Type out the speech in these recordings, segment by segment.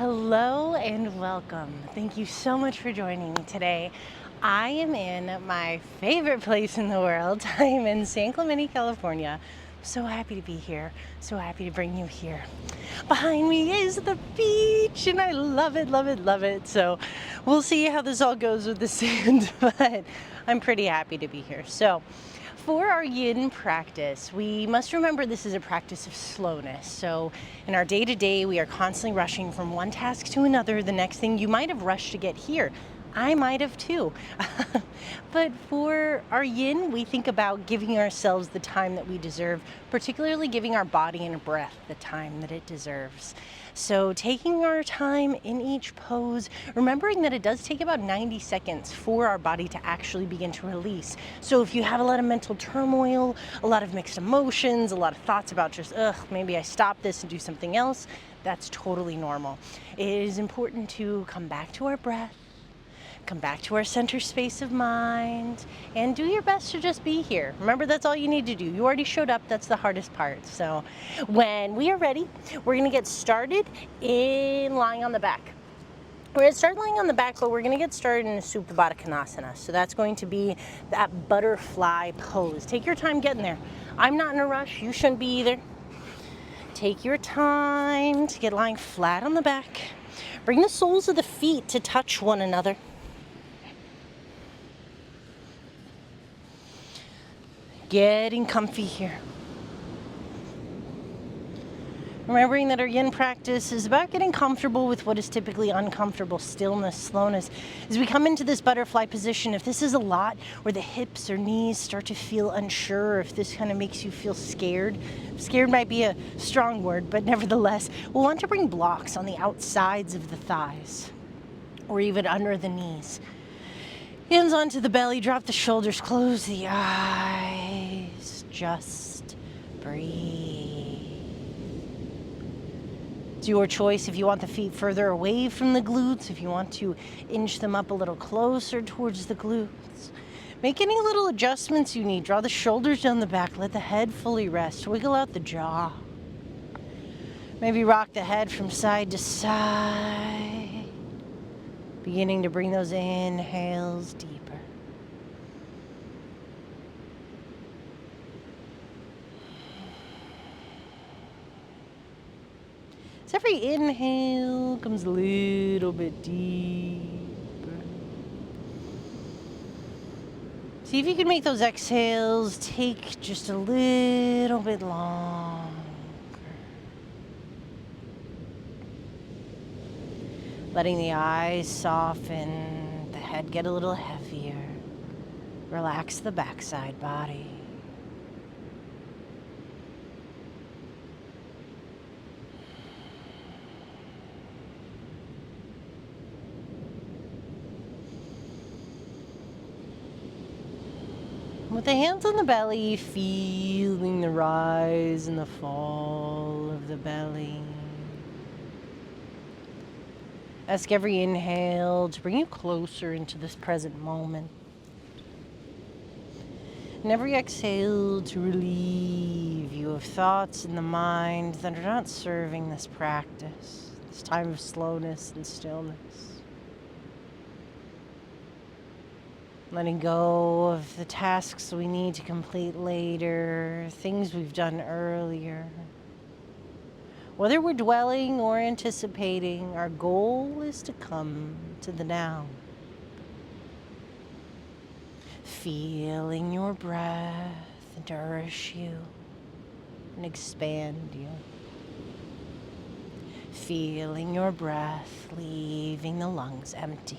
Hello and welcome. Thank you so much for joining me today. I am in my favorite place in the world. I am in San Clemente, California. So happy to be here. So happy to bring you here. Behind me is the beach and I love it, love it, love it. So we'll see how this all goes with the sand, but I'm pretty happy to be here. So for our yin practice, we must remember this is a practice of slowness. So in our day-to-day, we are constantly rushing from one task to another. The next thing you might have rushed to get here. I might have too. But for our yin, we think about giving ourselves the time that we deserve, particularly giving our body and breath the time that it deserves. So taking our time in each pose, remembering that it does take about 90 seconds for our body to actually begin to release. So if you have a lot of mental turmoil, a lot of mixed emotions, a lot of thoughts about just, maybe I stop this and do something else, that's totally normal. It is important to come back to our breath, come back to our center space of mind, and do your best to just be here. Remember, that's all you need to do. You already showed up. That's the hardest part. So when we are ready, we're going to get started in lying on the back. We're going to start lying on the back, but we're going to get started in a Supta Baddha Konasana. So that's going to be that butterfly pose. Take your time getting there. I'm not in a rush. You shouldn't be either. Take your time to get lying flat on the back. Bring the soles of the feet to touch one another. Getting comfy here. Remembering that our yin practice is about getting comfortable with what is typically uncomfortable stillness, slowness. As we come into this butterfly position, if this is a lot where the hips or knees start to feel unsure, if this kind of makes you feel scared, scared might be a strong word, but nevertheless, we'll want to bring blocks on the outsides of the thighs or even under the knees. Hands onto the belly, drop the shoulders, close the eyes, just breathe. It's your choice if you want the feet further away from the glutes, if you want to inch them up a little closer towards the glutes. Make any little adjustments you need. Draw the shoulders down the back, let the head fully rest, wiggle out the jaw. Maybe rock the head from side to side. Beginning to bring those inhales deeper. So every inhale comes a little bit deeper. See if you can make those exhales take just a little bit longer. Letting the eyes soften, the head get a little heavier. Relax the backside body. With the hands on the belly, feeling the rise and the fall of the belly. Ask every inhale to bring you closer into this present moment. And every exhale to relieve you of thoughts in the mind that are not serving this practice, this time of slowness and stillness. Letting go of the tasks we need to complete later, things we've done earlier. Whether we're dwelling or anticipating, our goal is to come to the now. Feeling your breath nourish you and expand you. Feeling your breath leaving the lungs empty.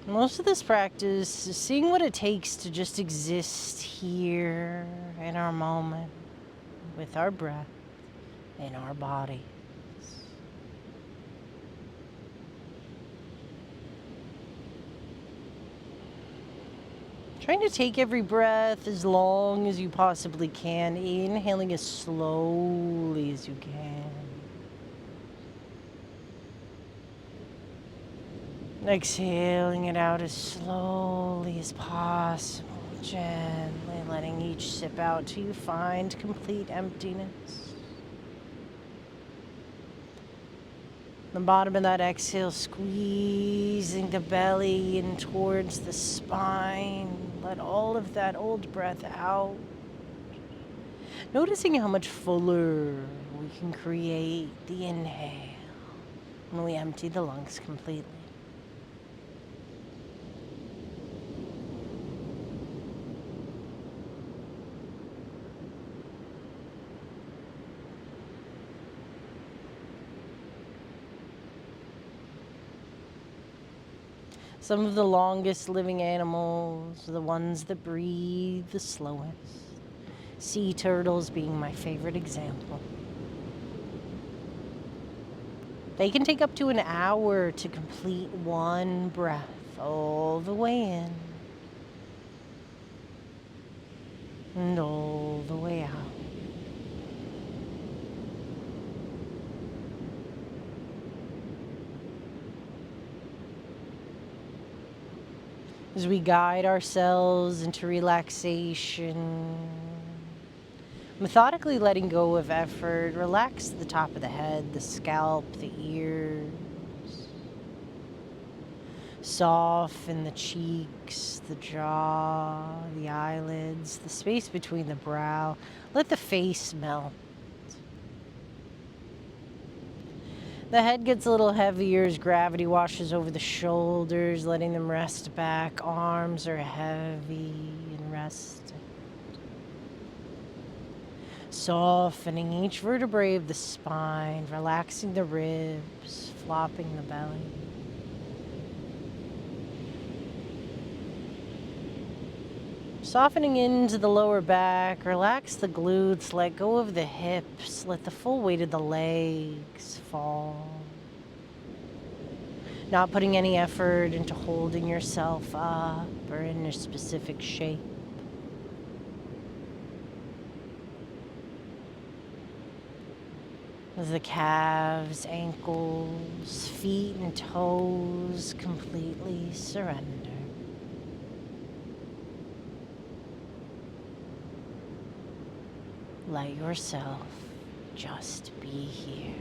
Most of this practice is seeing what it takes to just exist here in our moment with our breath in our bodies. Trying to take every breath as long as you possibly can, inhaling as slowly as you can. Exhaling it out as slowly as possible. Gently letting each sip out till you find complete emptiness. The bottom of that exhale, squeezing the belly in towards the spine. Let all of that old breath out. Noticing how much fuller we can create the inhale when we empty the lungs completely. Some of the longest living animals are the ones that breathe the slowest. Sea turtles being my favorite example. They can take up to an hour to complete one breath all the way in and all the way out. As we guide ourselves into relaxation, methodically letting go of effort, relax the top of the head, the scalp, the ears. Soften the cheeks, the jaw, the eyelids, the space between the brow. Let the face melt. The head gets a little heavier as gravity washes over the shoulders, letting them rest back. Arms are heavy and resting. Softening each vertebrae of the spine, relaxing the ribs, flopping the belly. Softening into the lower back, relax the glutes, let go of the hips, let the full weight of the legs fall. Not putting any effort into holding yourself up or in a specific shape. As the calves, ankles, feet, and toes completely surrender. Let yourself just be here.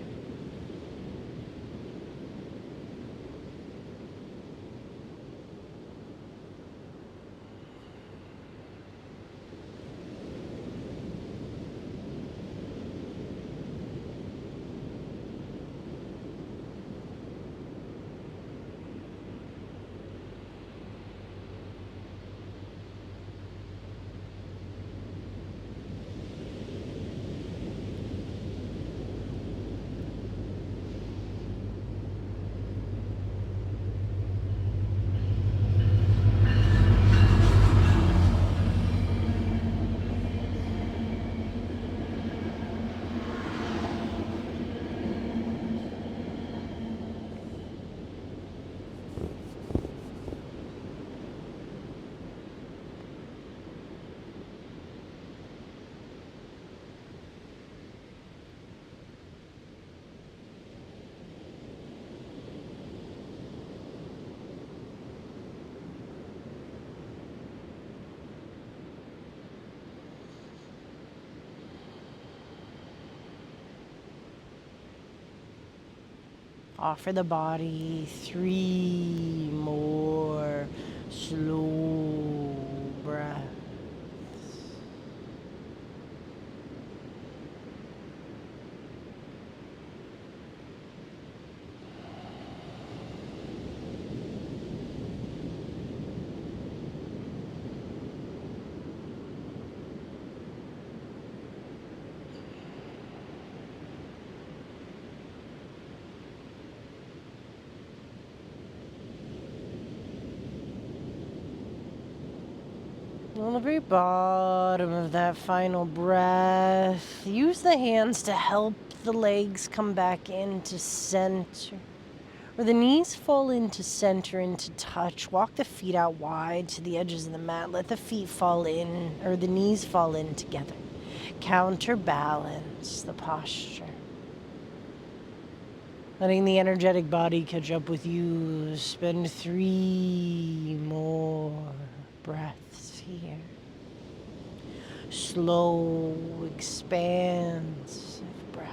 Offer the body 3 more slow breaths. On the very bottom of that final breath, use the hands to help the legs come back into center. Or the knees fall into center, into touch. Walk the feet out wide to the edges of the mat. Let the feet fall in, or the knees fall in together. Counterbalance the posture. Letting the energetic body catch up with you. Spend 3 more breaths here. Slow, expansive breaths.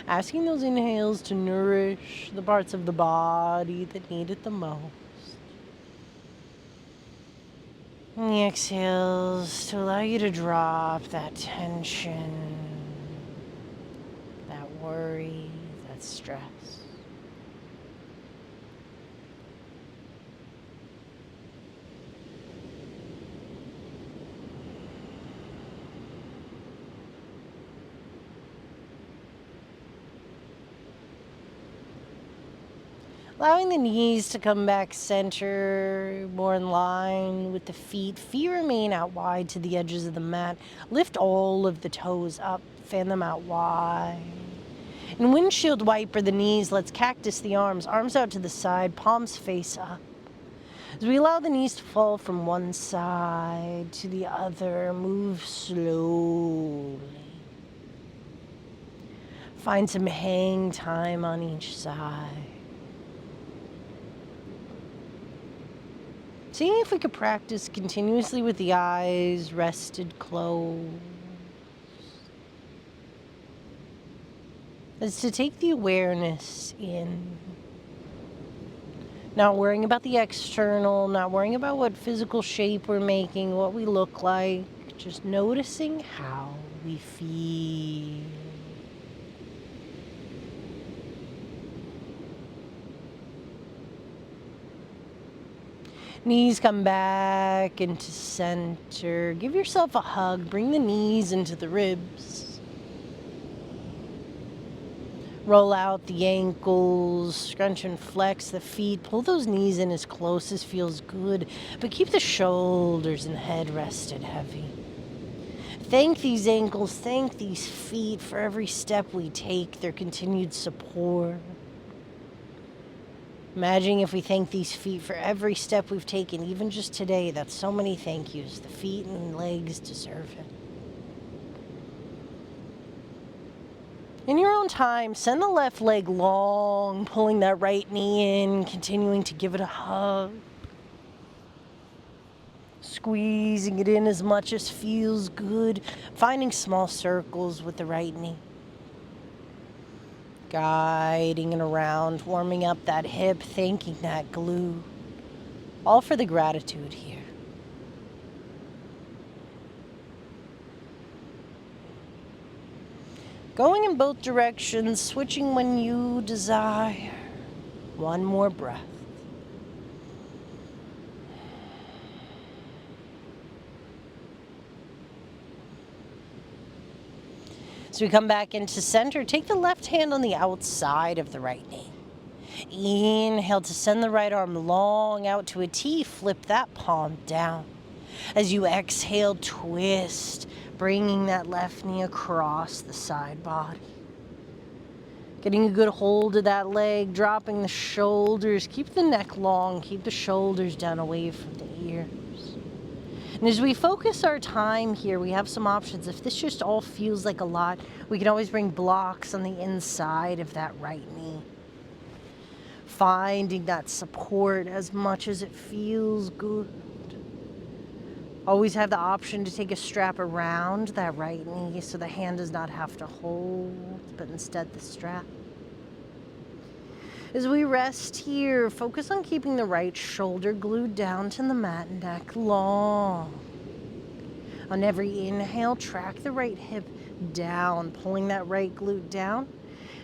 Asking those inhales to nourish the parts of the body that need it the most. And the exhales to allow you to drop that tension, that worry, that stress. Allowing the knees to come back center, more in line with the feet. Feet remain out wide to the edges of the mat. Lift all of the toes up, fan them out wide. And windshield wiper the knees, let's cactus the arms. Arms out to the side, palms face up. As we allow the knees to fall from one side to the other, move slowly. Find some hang time on each side. Seeing if we could practice continuously with the eyes rested closed. Is to take the awareness in. Not worrying about the external, not worrying about what physical shape we're making, what we look like. Just noticing how we feel. Knees come back into center. Give yourself a hug. Bring the knees into the ribs. Roll out the ankles. Scrunch and flex the feet. Pull those knees in as close as feels good. But keep the shoulders and head rested heavy. Thank these ankles. Thank these feet for every step we take. Their continued support. Imagine if we thank these feet for every step we've taken, even just today. That's so many thank yous. The feet and legs deserve it. In your own time, send the left leg long, pulling that right knee in, continuing to give it a hug. Squeezing it in as much as feels good. Finding small circles with the right knee. Guiding it around, warming up that hip, thanking that glute. All for the gratitude here. Going in both directions, switching when you desire. One more breath. So we come back into center. Take the left hand on the outside of the right knee. Inhale to send the right arm long out to a T. Flip that palm down. As you exhale, twist, bringing that left knee across the side body. Getting a good hold of that leg, dropping the shoulders. Keep the neck long, keep the shoulders down away from the ears. And as we focus our time here, we have some options. If this just all feels like a lot, we can always bring blocks on the inside of that right knee. Finding that support as much as it feels good. Always have the option to take a strap around that right knee so the hand does not have to hold, but instead the strap. As we rest here, focus on keeping the right shoulder glued down to the mat, neck long. On every inhale, track the right hip down, pulling that right glute down.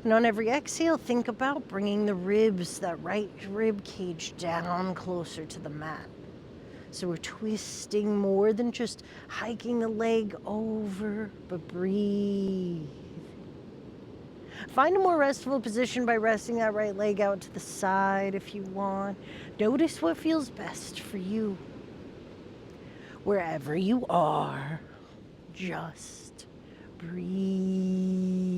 And on every exhale, think about bringing the ribs, that right rib cage down closer to the mat. So we're twisting more than just hiking the leg over, but breathe. Find a more restful position by resting that right leg out to the side if you want. Notice what feels best for you. Wherever you are, just breathe.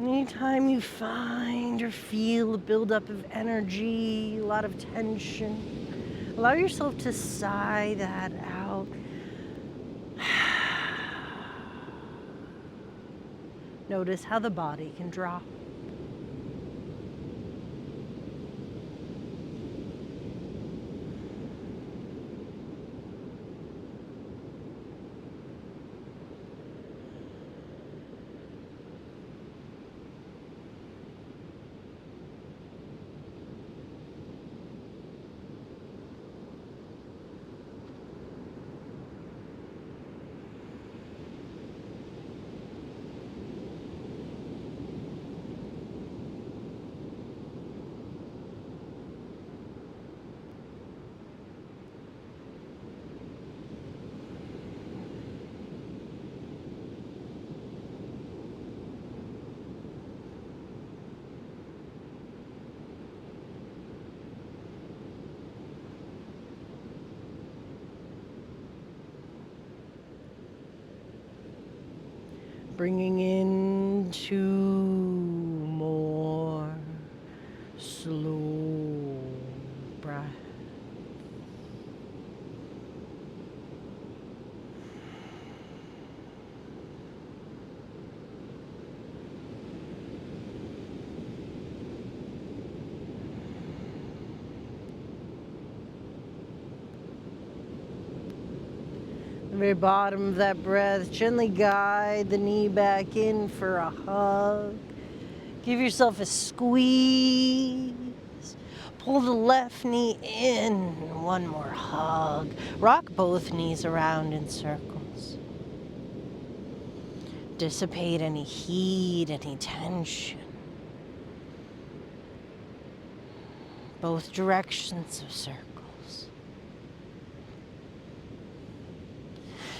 Anytime you find or feel a buildup of energy, a lot of tension, allow yourself to sigh that out. Notice how the body can drop. Bringing in 2 more slow breaths. The very bottom of that breath, gently guide the knee back in for a hug. Give yourself a squeeze. Pull the left knee in. One more hug. Rock both knees around in circles. Dissipate any heat, any tension. Both directions of circles.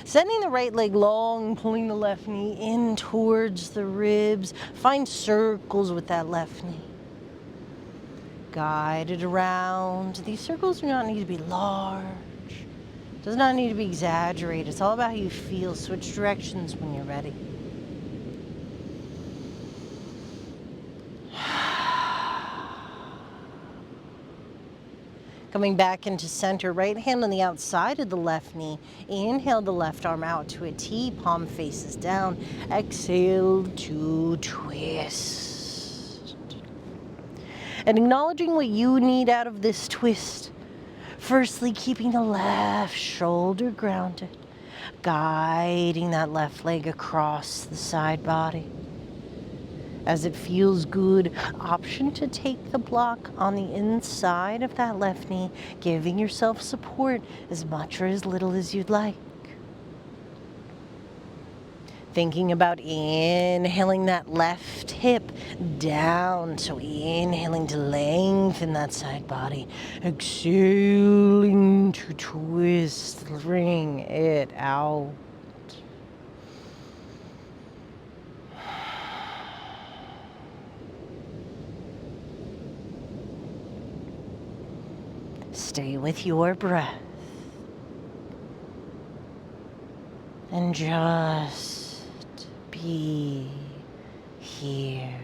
Sending the right leg long, pulling the left knee in towards the ribs. Find circles with that left knee. Guide it around. These circles do not need to be large. Does not need to be exaggerated. It's all about how you feel. Switch directions when you're ready. Coming back into center, right hand on the outside of the left knee. Inhale the left arm out to a T, palm faces down. Exhale to twist. And acknowledging what you need out of this twist. Firstly, keeping the left shoulder grounded, guiding that left leg across the side body. As it feels good, option to take the block on the inside of that left knee, giving yourself support as much or as little as you'd like. Thinking about inhaling that left hip down, so inhaling to lengthen that side body, exhaling to twist, wring it out. Stay with your breath. And just be here.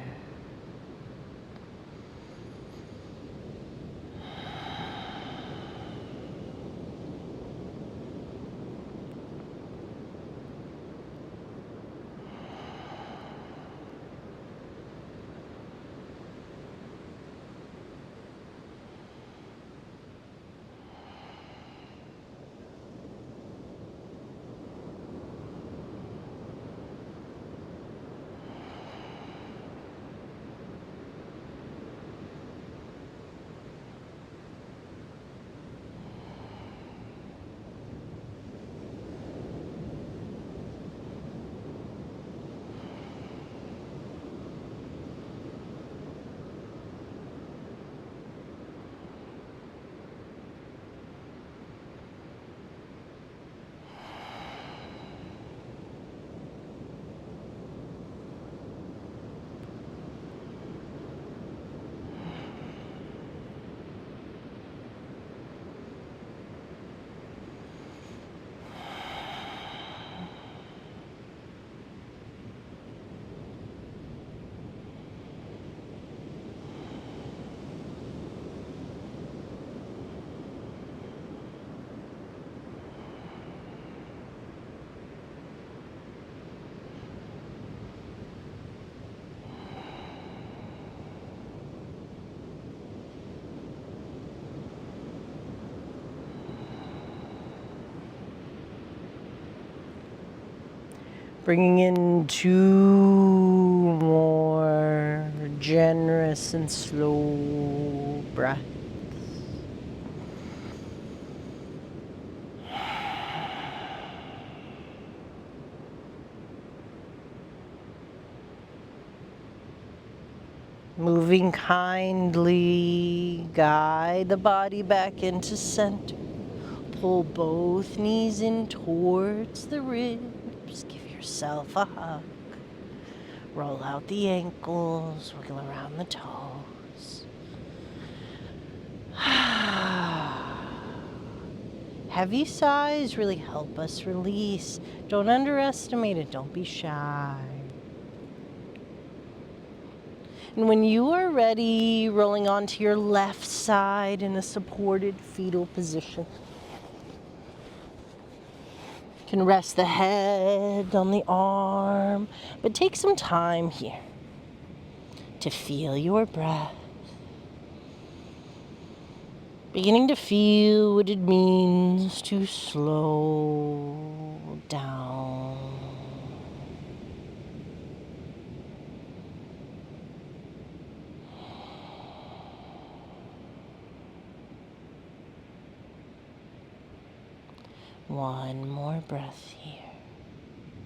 Bringing in 2 more generous and slow breaths. Moving kindly, guide the body back into center. Pull both knees in towards the ribs. Give yourself a hug. Roll out the ankles, wiggle around the toes. Heavy sighs really help us release. Don't underestimate it. Don't be shy. And when you are ready, rolling onto your left side in a supported fetal position. You can rest the head on the arm, but take some time here to feel your breath. Beginning to feel what it means to slow down. One more breath here,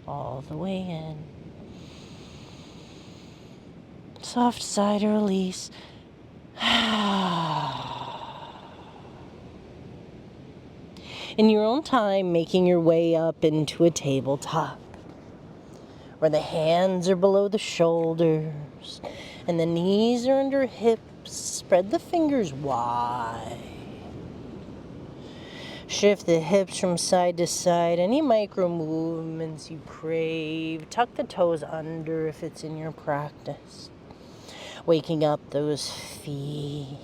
all the way in. Soft sigh to release. In your own time, making your way up into a tabletop, where the hands are below the shoulders and the knees are under hips. Spread the fingers wide. Shift the hips from side to side. Any micro movements you crave. Tuck the toes under if it's in your practice. Waking up those feet.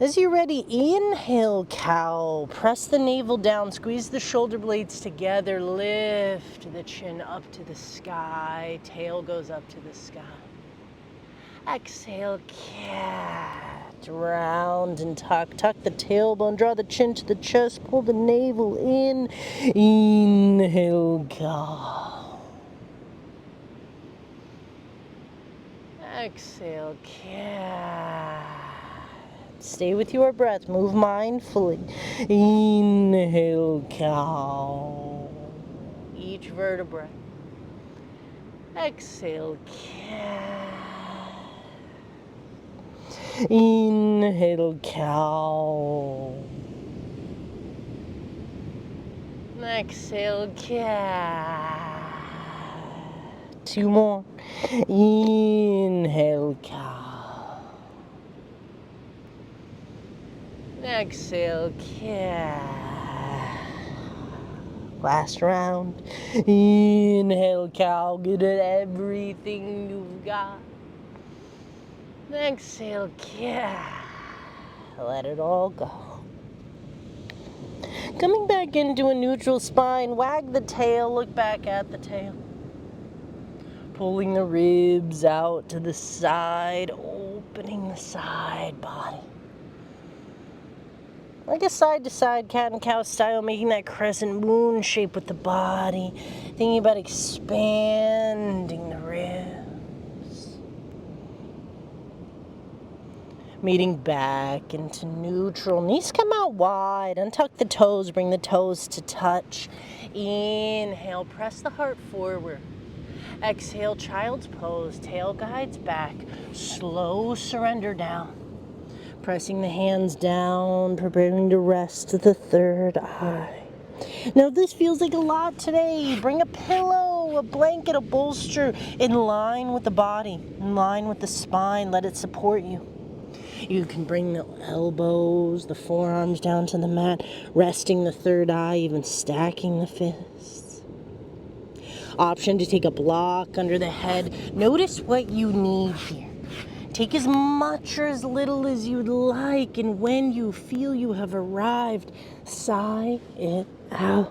As you're ready, inhale, cow. Press the navel down. Squeeze the shoulder blades together. Lift the chin up to the sky. Tail goes up to the sky. Exhale, cat. Round and tuck. Tuck the tailbone. Draw the chin to the chest. Pull the navel in. Inhale, cow. Exhale, cat. Stay with your breath. Move mindfully. Inhale, cow. Each vertebra. Exhale, cat. Inhale, cow. Exhale, cat. 2 more. Inhale, cow. Exhale, cat. Last round. Inhale, cow. Get at everything you've got. Exhale, cat. Let it all go. Coming back into a neutral spine, wag the tail, look back at the tail. Pulling the ribs out to the side, opening the side body. Like a side-to-side cat and cow style, making that crescent moon shape with the body. Thinking about expanding the ribs. Meeting back into neutral. Knees come out wide. Untuck the toes. Bring the toes to touch. Inhale. Press the heart forward. Exhale. Child's pose. Tail guides back. Slow surrender down. Pressing the hands down. Preparing to rest to the third eye. Now, if this feels like a lot today, bring a pillow, a blanket, a bolster in line with the body, in line with the spine. Let it support you. You can bring the elbows, the forearms down to the mat, resting the third eye, even stacking the fists. Option to take a block under the head. Notice what you need here. Take as much or as little as you'd like, and when you feel you have arrived, sigh it out.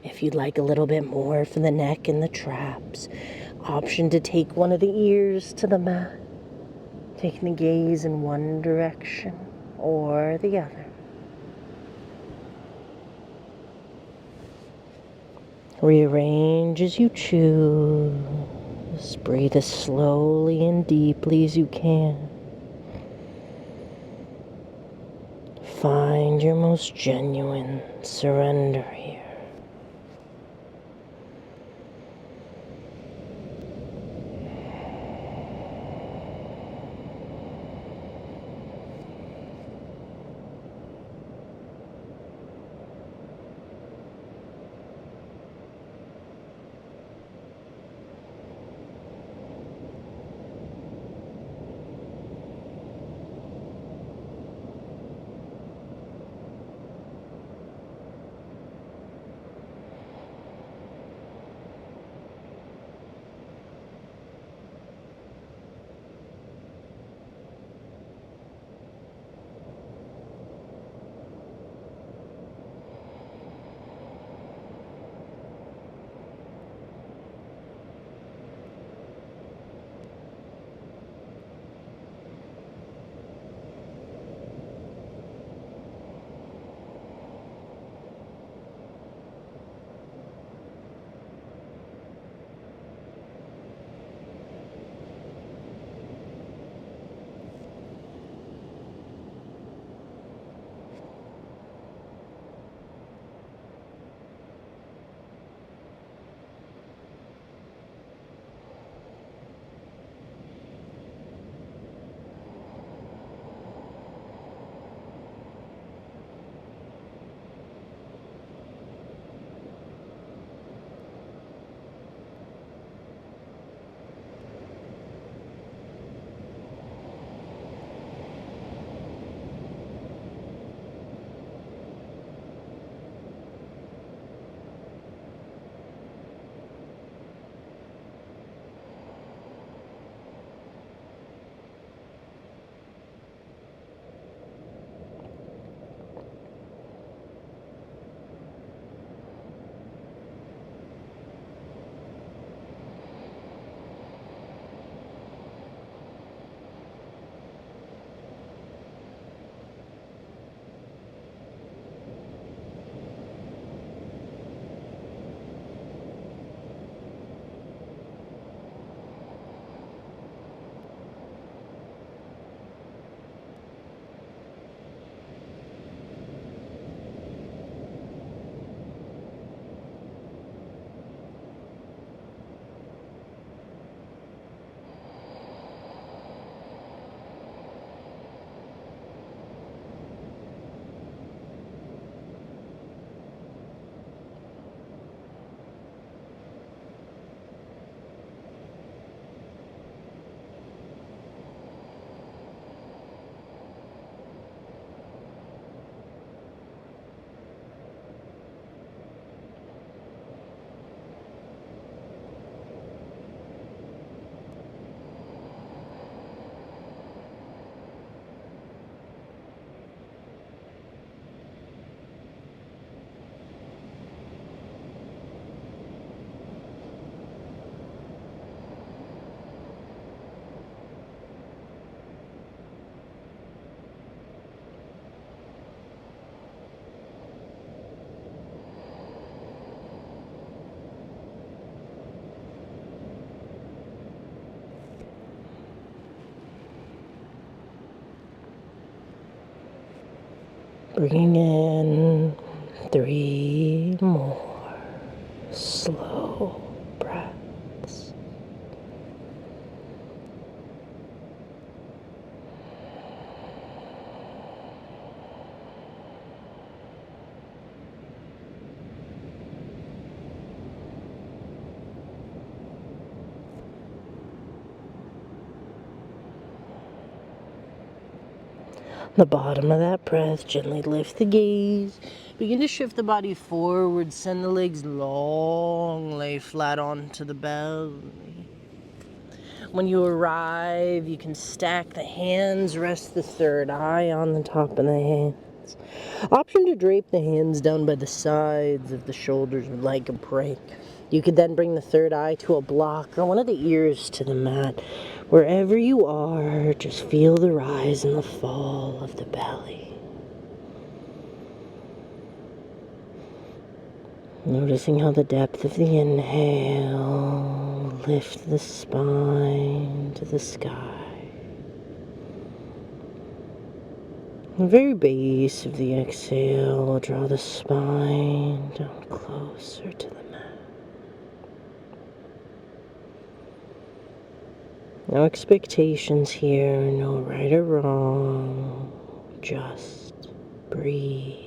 If you'd like a little bit more for the neck and the traps, option to take one of the ears to the mat, taking the gaze in one direction or the other. Rearrange as you choose. Breathe as slowly and deeply as you can. Find your most genuine surrender here. Bringing in 3 more slow breaths. The bottom of that breath, gently lift the gaze. Begin to shift the body forward, send the legs long, lay flat onto the belly. When you arrive, you can stack the hands, rest the third eye on the top of the hands. Option to drape the hands down by the sides of the shoulders like a break. You could then bring the third eye to a block or one of the ears to the mat. Wherever you are, just feel the rise and the fall of the belly. Noticing how the depth of the inhale lifts the spine to the sky. The very base of the exhale will draw the spine down closer to the mat. No expectations here, no right or wrong, just breathe.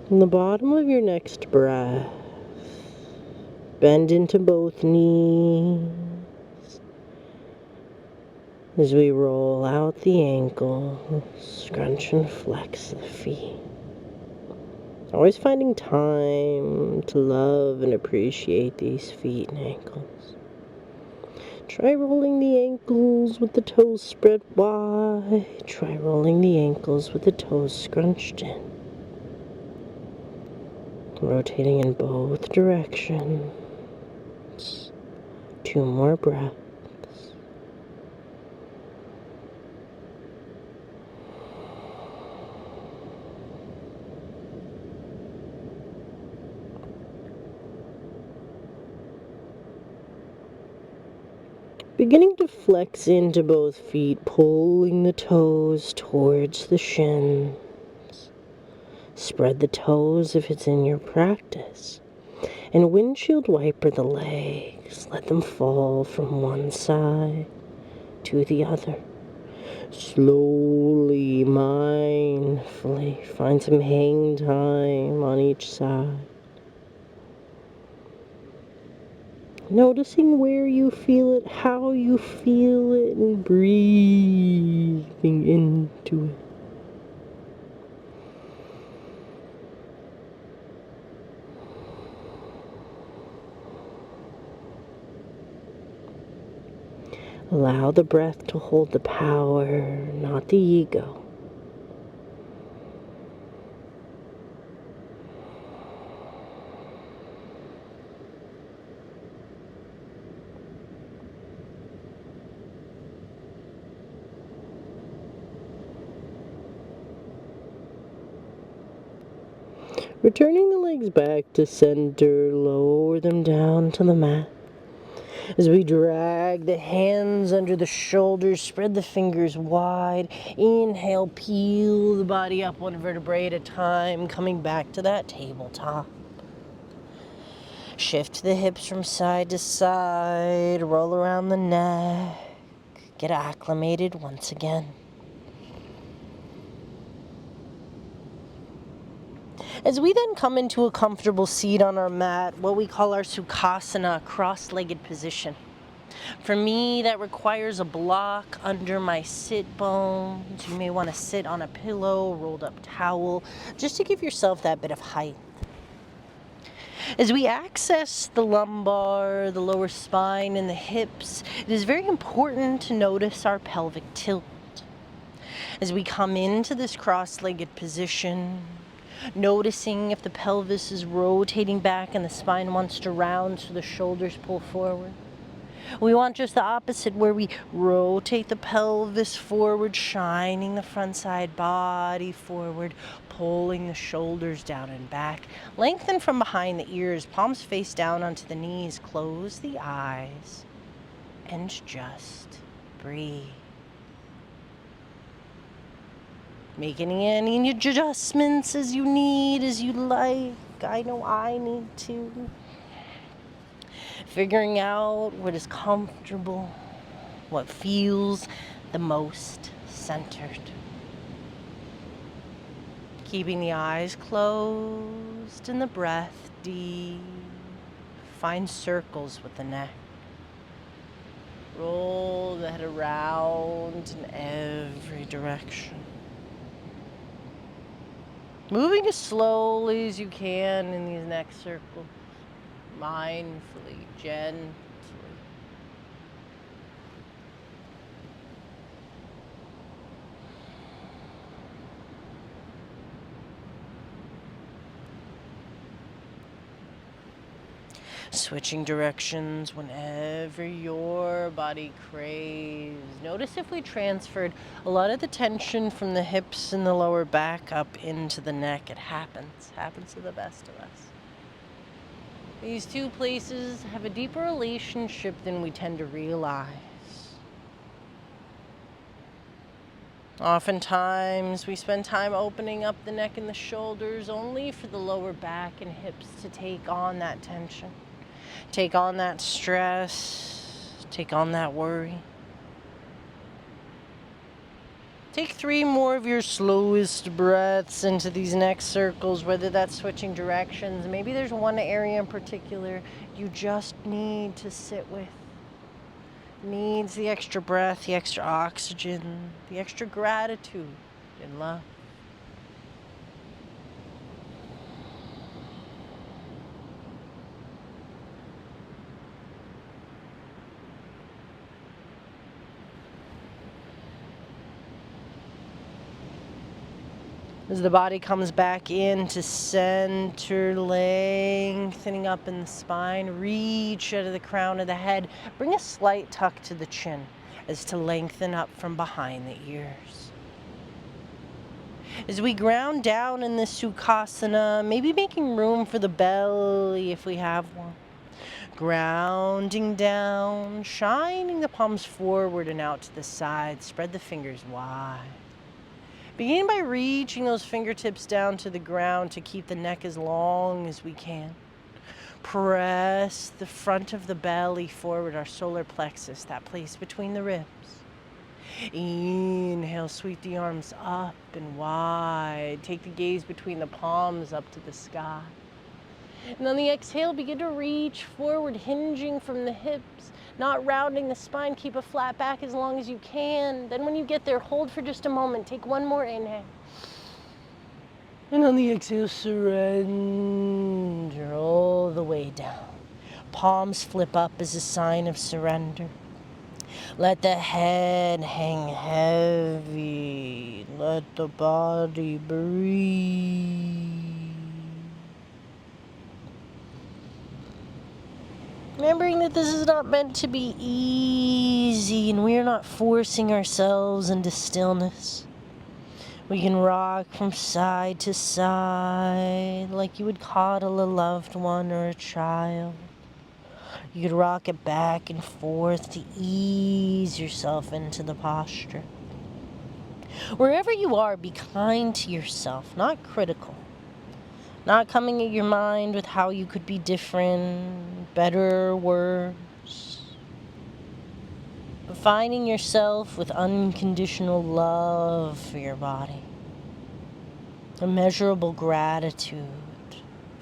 From the bottom of your next breath, bend into both knees as we roll out the ankles, scrunch and flex the feet. Always finding time to love and appreciate these feet and ankles. Try rolling the ankles with the toes spread wide. Try rolling the ankles with the toes scrunched in. Rotating in both directions. 2 more breaths. Beginning to flex into both feet, pulling the toes towards the shins. Spread the toes if it's in your practice. And windshield wiper the legs. Let them fall from one side to the other. Slowly, mindfully, find some hang time on each side. Noticing where you feel it, how you feel it, and breathing into it. Allow the breath to hold the power, not the ego. Returning the legs back to center, lower them down to the mat. As we drag the hands under the shoulders, spread the fingers wide. Inhale, peel the body up 1 vertebrae at a time, coming back to that tabletop. Shift the hips from side to side, roll around the neck, get acclimated once again. As we then come into a comfortable seat on our mat, what we call our Sukhasana, cross-legged position. For me, that requires a block under my sit bones. You may want to sit on a pillow, rolled up towel, just to give yourself that bit of height. As we access the lumbar, the lower spine, and the hips, it is very important to notice our pelvic tilt. As we come into this cross-legged position, noticing if the pelvis is rotating back and the spine wants to round so the shoulders pull forward. We want just the opposite, where we rotate the pelvis forward, shining the front side body forward, pulling the shoulders down and back. Lengthen from behind the ears, palms face down onto the knees. Close the eyes and just breathe. Make any adjustments as you need, as you like. I know I need to. Figuring out what is comfortable, what feels the most centered. Keeping the eyes closed and the breath deep. Find circles with the neck. Roll the head around in every direction. Moving as slowly as you can in these neck circles, mindfully, gently. Switching directions whenever your body craves. Notice if we transferred a lot of the tension from the hips and the lower back up into the neck. It happens to the best of us. These two places have a deeper relationship than we tend to realize. Oftentimes, we spend time opening up the neck and the shoulders only for the lower back and hips to take on that tension, take on that stress, take on that worry. Take 3 more of your slowest breaths into these neck circles, whether that's switching directions. Maybe there's one area in particular you just need to sit with. Needs the extra breath, the extra oxygen, the extra gratitude and love. As the body comes back into center, lengthening up in the spine, reach out of the crown of the head. Bring a slight tuck to the chin as to lengthen up from behind the ears. As we ground down in this Sukhasana, maybe making room for the belly if we have one. Grounding down, shining the palms forward and out to the side. Spread the fingers wide. Begin by reaching those fingertips down to the ground to keep the neck as long as we can. Press the front of the belly forward, our solar plexus, that place between the ribs. Inhale, sweep the arms up and wide. Take the gaze between the palms up to the sky. And on the exhale, begin to reach forward, hinging from the hips, not rounding the spine. Keep a flat back as long as you can. Then when you get there, hold for just a moment. Take one more inhale. And on the exhale, surrender all the way down. Palms flip up as a sign of surrender. Let the head hang heavy. Let the body breathe. Remembering that this is not meant to be easy and we are not forcing ourselves into stillness. We can rock from side to side like you would coddle a loved one or a child. You could rock it back and forth to ease yourself into the posture. Wherever you are, be kind to yourself, not critical. Not coming at your mind with how you could be different, better or worse. But finding yourself with unconditional love for your body. Immeasurable gratitude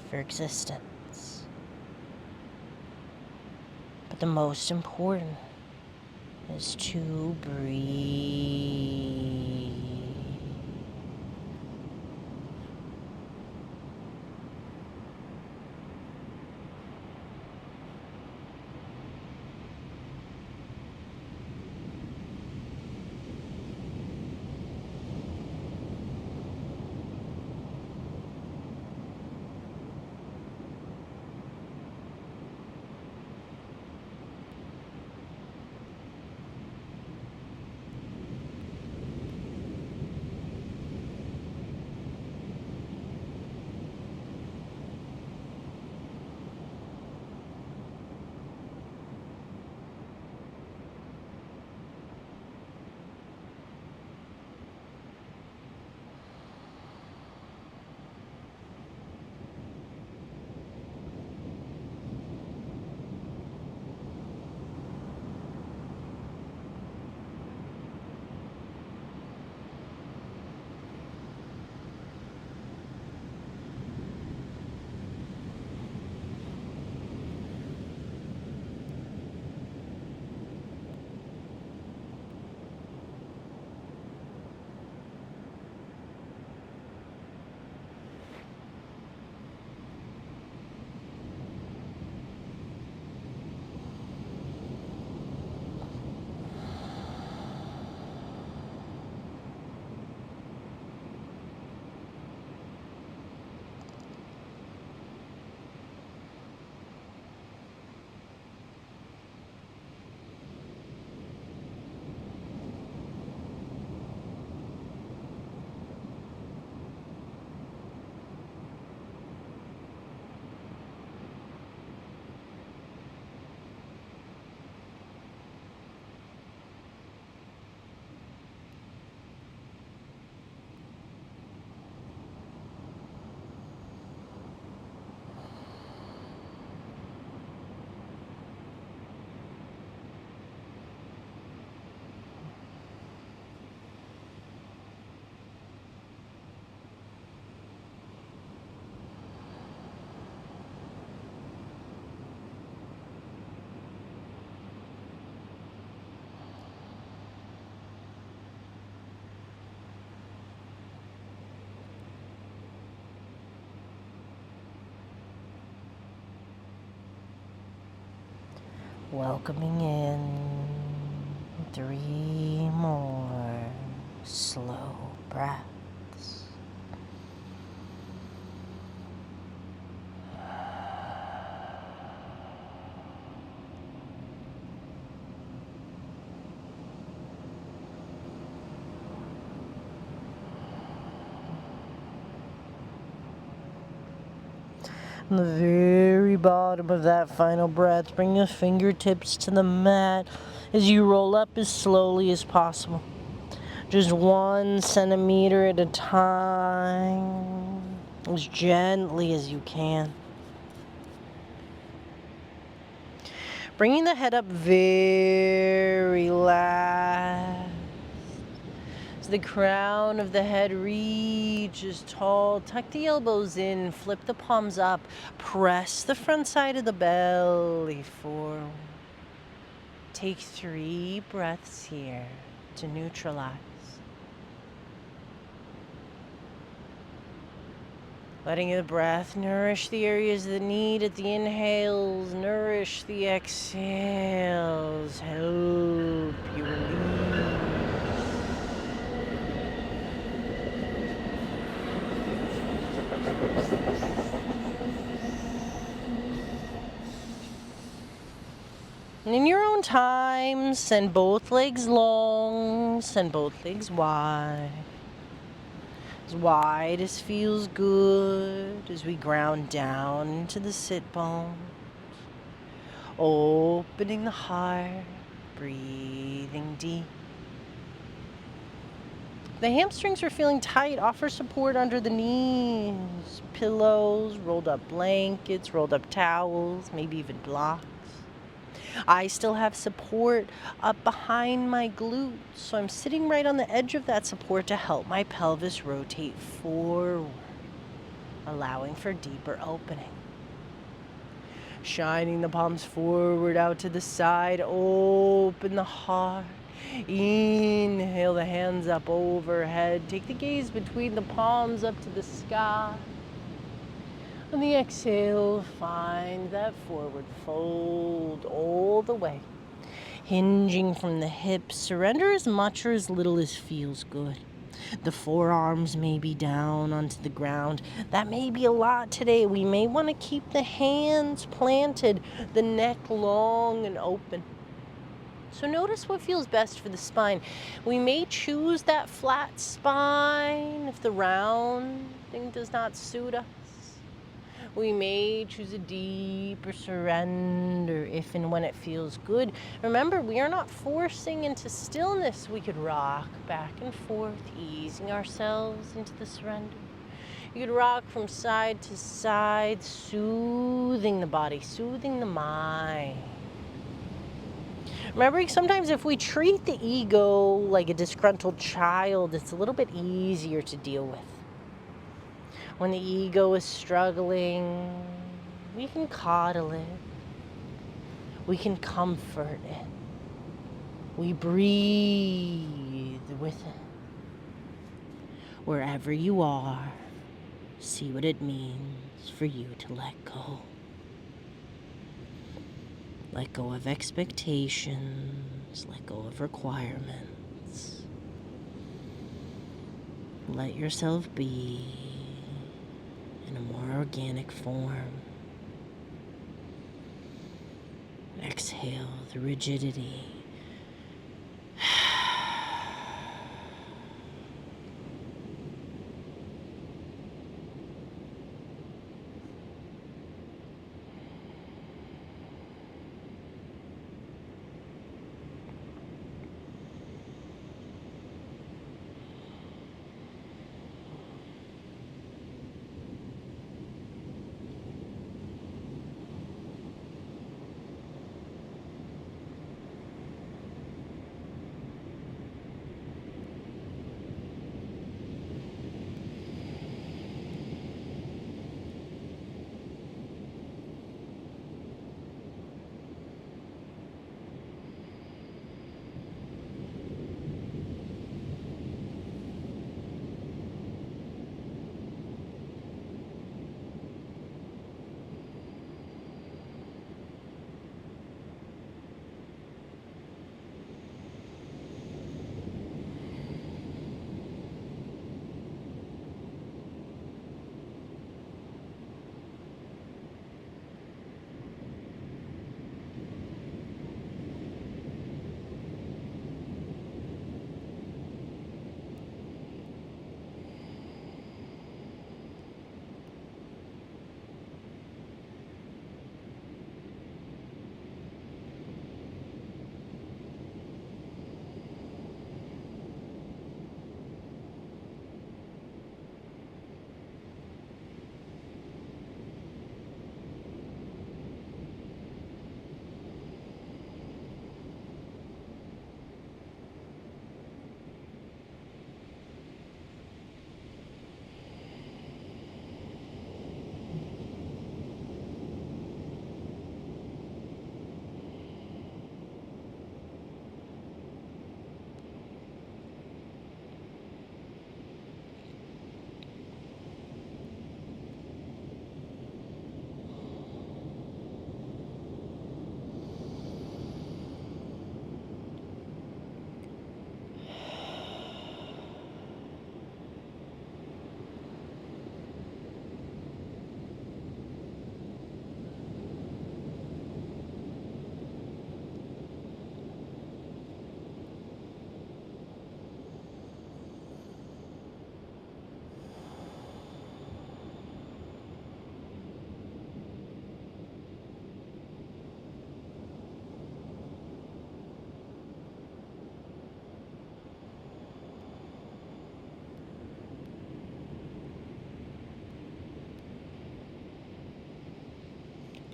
for existence. But the most important is to breathe. Welcoming in 3 more slow breaths. On the very bottom of that final breath, bring your fingertips to the mat as you roll up as slowly as possible. Just 1 centimeter at a time, as gently as you can. Bringing the head up very last. As the crown of the head reaches tall, tuck the elbows in, flip the palms up, press the front side of the belly forward. Take 3 breaths here to neutralize. Letting the breath nourish the areas that need it. The inhales nourish the exhales. Help you release. And in your own time, send both legs long, send both legs wide. As wide as feels good as we ground down into the sit bones. Opening the heart, breathing deep. The hamstrings are feeling tight. Offer support under the knees. Pillows, rolled up blankets, rolled up towels, maybe even blocks. I still have support up behind my glutes, so I'm sitting right on the edge of that support to help my pelvis rotate forward, allowing for deeper opening. Shining the palms forward out to the side, open the heart. Inhale the hands up overhead. Take the gaze between the palms up to the sky. On the exhale, find that forward fold all the way. Hinging from the hips, surrender as much or as little as feels good. The forearms may be down onto the ground. That may be a lot today. We may want to keep the hands planted, the neck long and open. So notice what feels best for the spine. We may choose that flat spine if the rounding does not suit us. We may choose a deeper surrender if and when it feels good. Remember, we are not forcing into stillness. We could rock back and forth, easing ourselves into the surrender. You could rock from side to side, soothing the body, soothing the mind. Remember, sometimes if we treat the ego like a disgruntled child, it's a little bit easier to deal with. When the ego is struggling, we can coddle it. We can comfort it. We breathe with it. Wherever you are, see what it means for you to let go. Let go of expectations, let go of requirements. Let yourself be in a more organic form. Exhale the rigidity.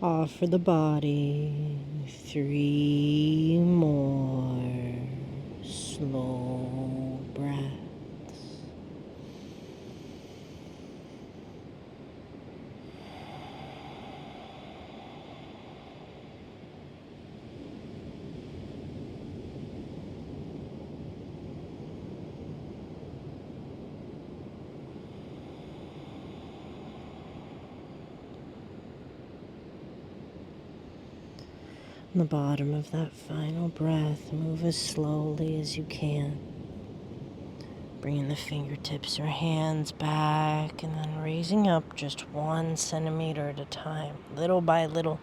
Offer the body 3 more slow breaths. On the bottom of that final breath, move as slowly as you can. Bringing the fingertips or hands back and then raising up just 1 centimeter at a time, little by little.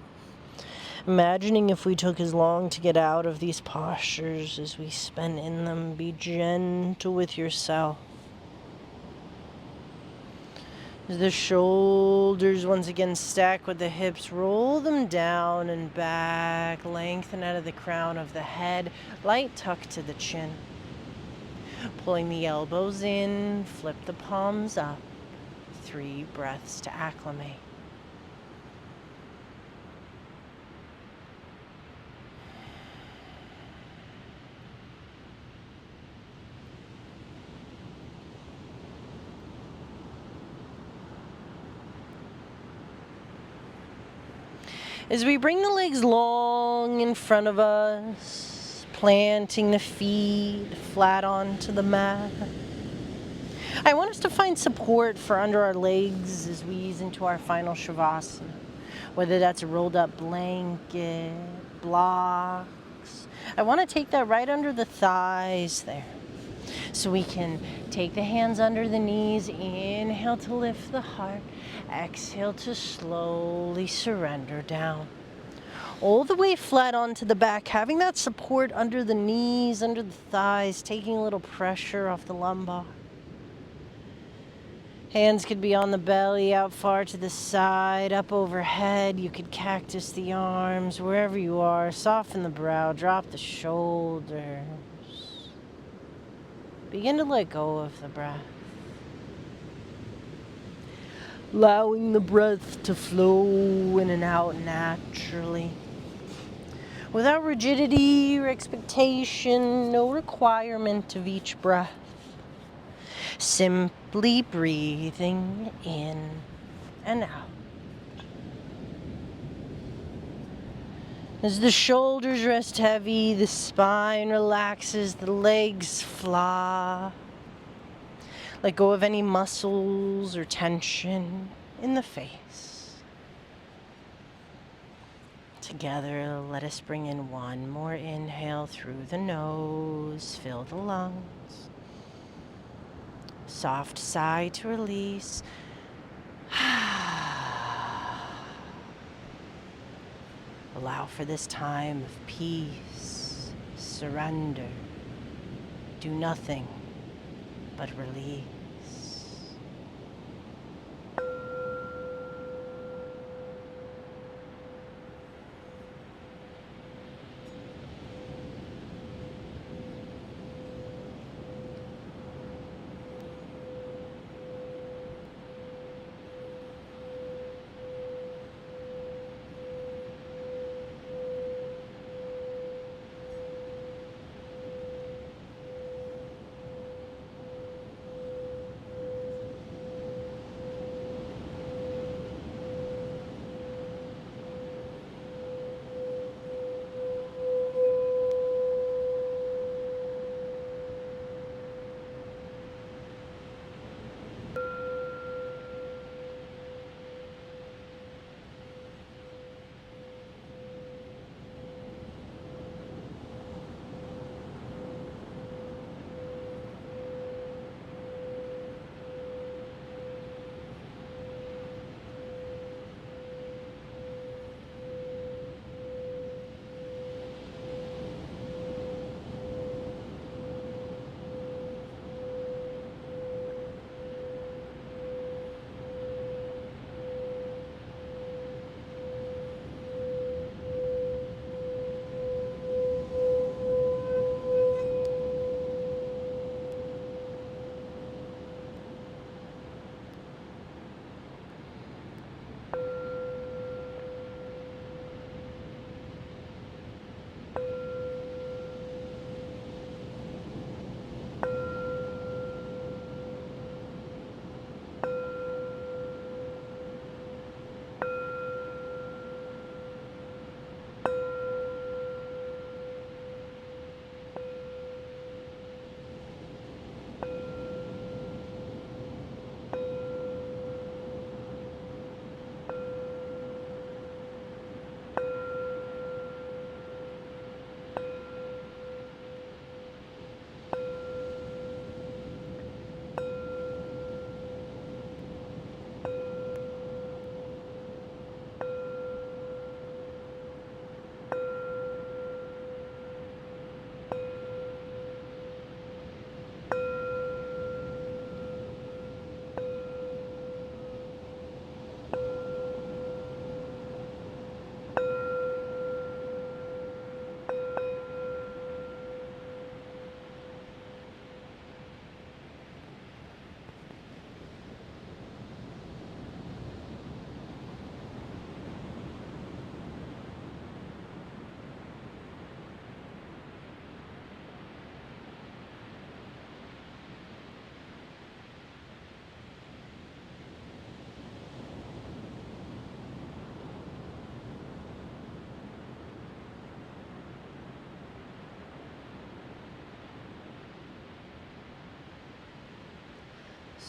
Imagining if we took as long to get out of these postures as we spend in them, be gentle with yourself. As the shoulders once again stack with the hips, roll them down and back, lengthen out of the crown of the head, light tuck to the chin. Pulling the elbows in, flip the palms up, 3 breaths to acclimate. As we bring the legs long in front of us, planting the feet flat onto the mat, I want us to find support for under our legs as we ease into our final Shavasana. Whether that's a rolled up blanket, blocks. I want to take that right under the thighs there. So we can take the hands under the knees, inhale to lift the heart, exhale to slowly surrender down. All the way flat onto the back, having that support under the knees, under the thighs, taking a little pressure off the lumbar. Hands could be on the belly, out far to the side, up overhead. You could cactus the arms, wherever you are. Soften the brow, drop the shoulders. Begin to let go of the breath. Allowing the breath to flow in and out naturally. Without rigidity or expectation, no requirement of each breath. Simply breathing in and out. As the shoulders rest heavy, the spine relaxes, the legs flop. Let go of any muscles or tension in the face. Together, let us bring in 1 more inhale through the nose, fill the lungs. Soft sigh to release. Allow for this time of peace, surrender. Do nothing but release.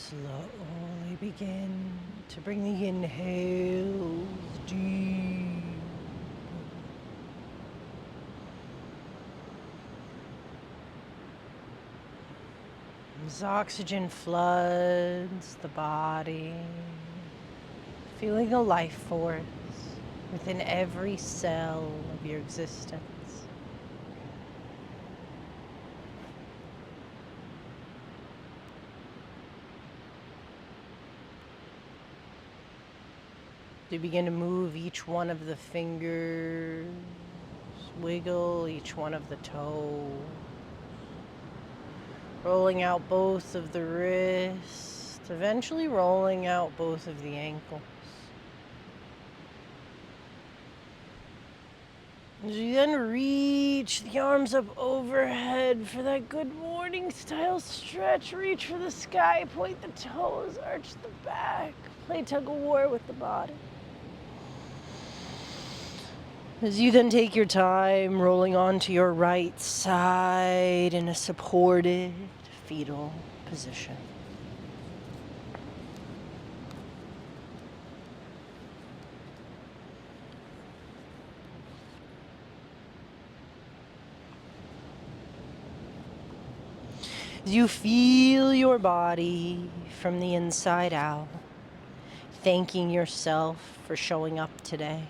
Slowly begin to bring the inhales deep. As oxygen floods the body, feeling a life force within every cell of your existence. You begin to move each one of the fingers, wiggle each one of the toes, rolling out both of the wrists, eventually rolling out both of the ankles. As you then reach the arms up overhead for that good morning style stretch, reach for the sky, point the toes, arch the back, play tug of war with the body. As you then take your time rolling onto your right side in a supported fetal position. As you feel your body from the inside out, thanking yourself for showing up today.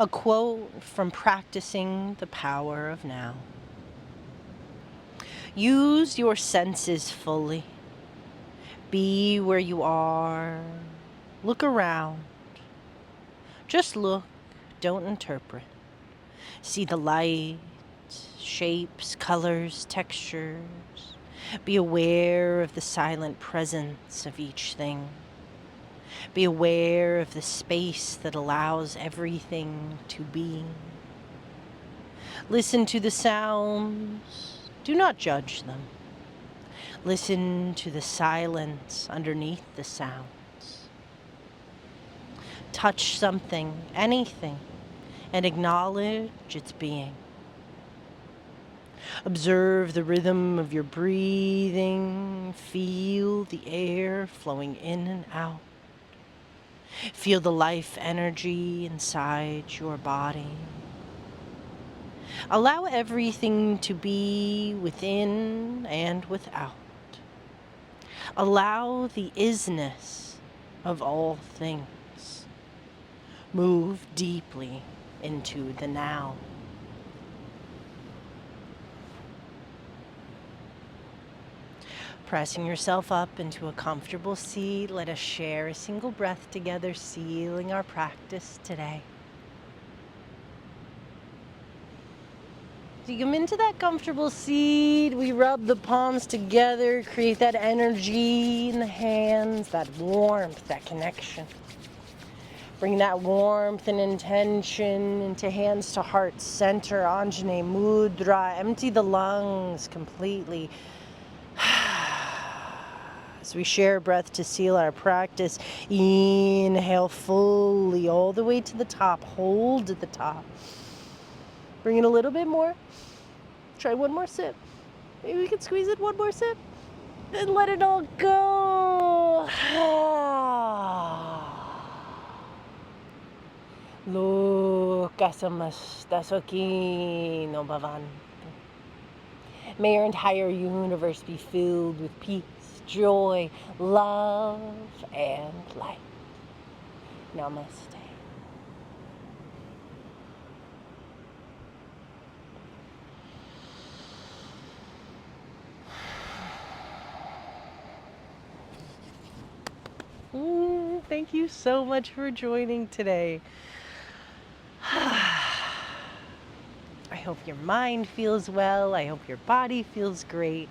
A quote from Practicing the Power of Now. Use your senses fully. Be where you are. Look around. Just look, don't interpret. See the light, shapes, colors, textures. Be aware of the silent presence of each thing. Be aware of the space that allows everything to be. Listen to the sounds. Do not judge them. Listen to the silence underneath the sounds. Touch something, anything, and acknowledge its being. Observe the rhythm of your breathing. Feel the air flowing in and out. Feel the life energy inside your body. Allow everything to be within and without. Allow the isness of all things. Move deeply into the now. Pressing yourself up into a comfortable seat, let us share a single breath together, sealing our practice today. So you come into that comfortable seat, we rub the palms together, create that energy in the hands, that warmth, that connection. Bring that warmth and intention into hands to heart center, Anjane Mudra. Empty the lungs completely. As we share breath to seal our practice, inhale fully all the way to the top. Hold at the top. Bring it a little bit more. Try one more sip. Maybe we can squeeze it one more sip. Then let it all go. Lokasamastasuki no bhavantu. May your entire universe be filled with peace, joy, love, and light. Namaste. Thank you so much for joining today. I hope your mind feels well. I hope your body feels great.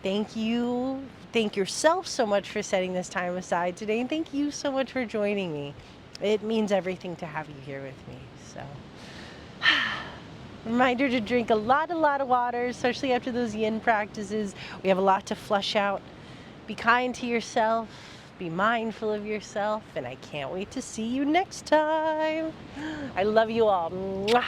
Thank you. Thank yourself so much for setting this time aside today. And thank you so much for joining me. It means everything to have you here with me. So, reminder to drink a lot of water, especially after those yin practices. We have a lot to flush out. Be kind to yourself. Be mindful of yourself. And I can't wait to see you next time. I love you all. Mwah.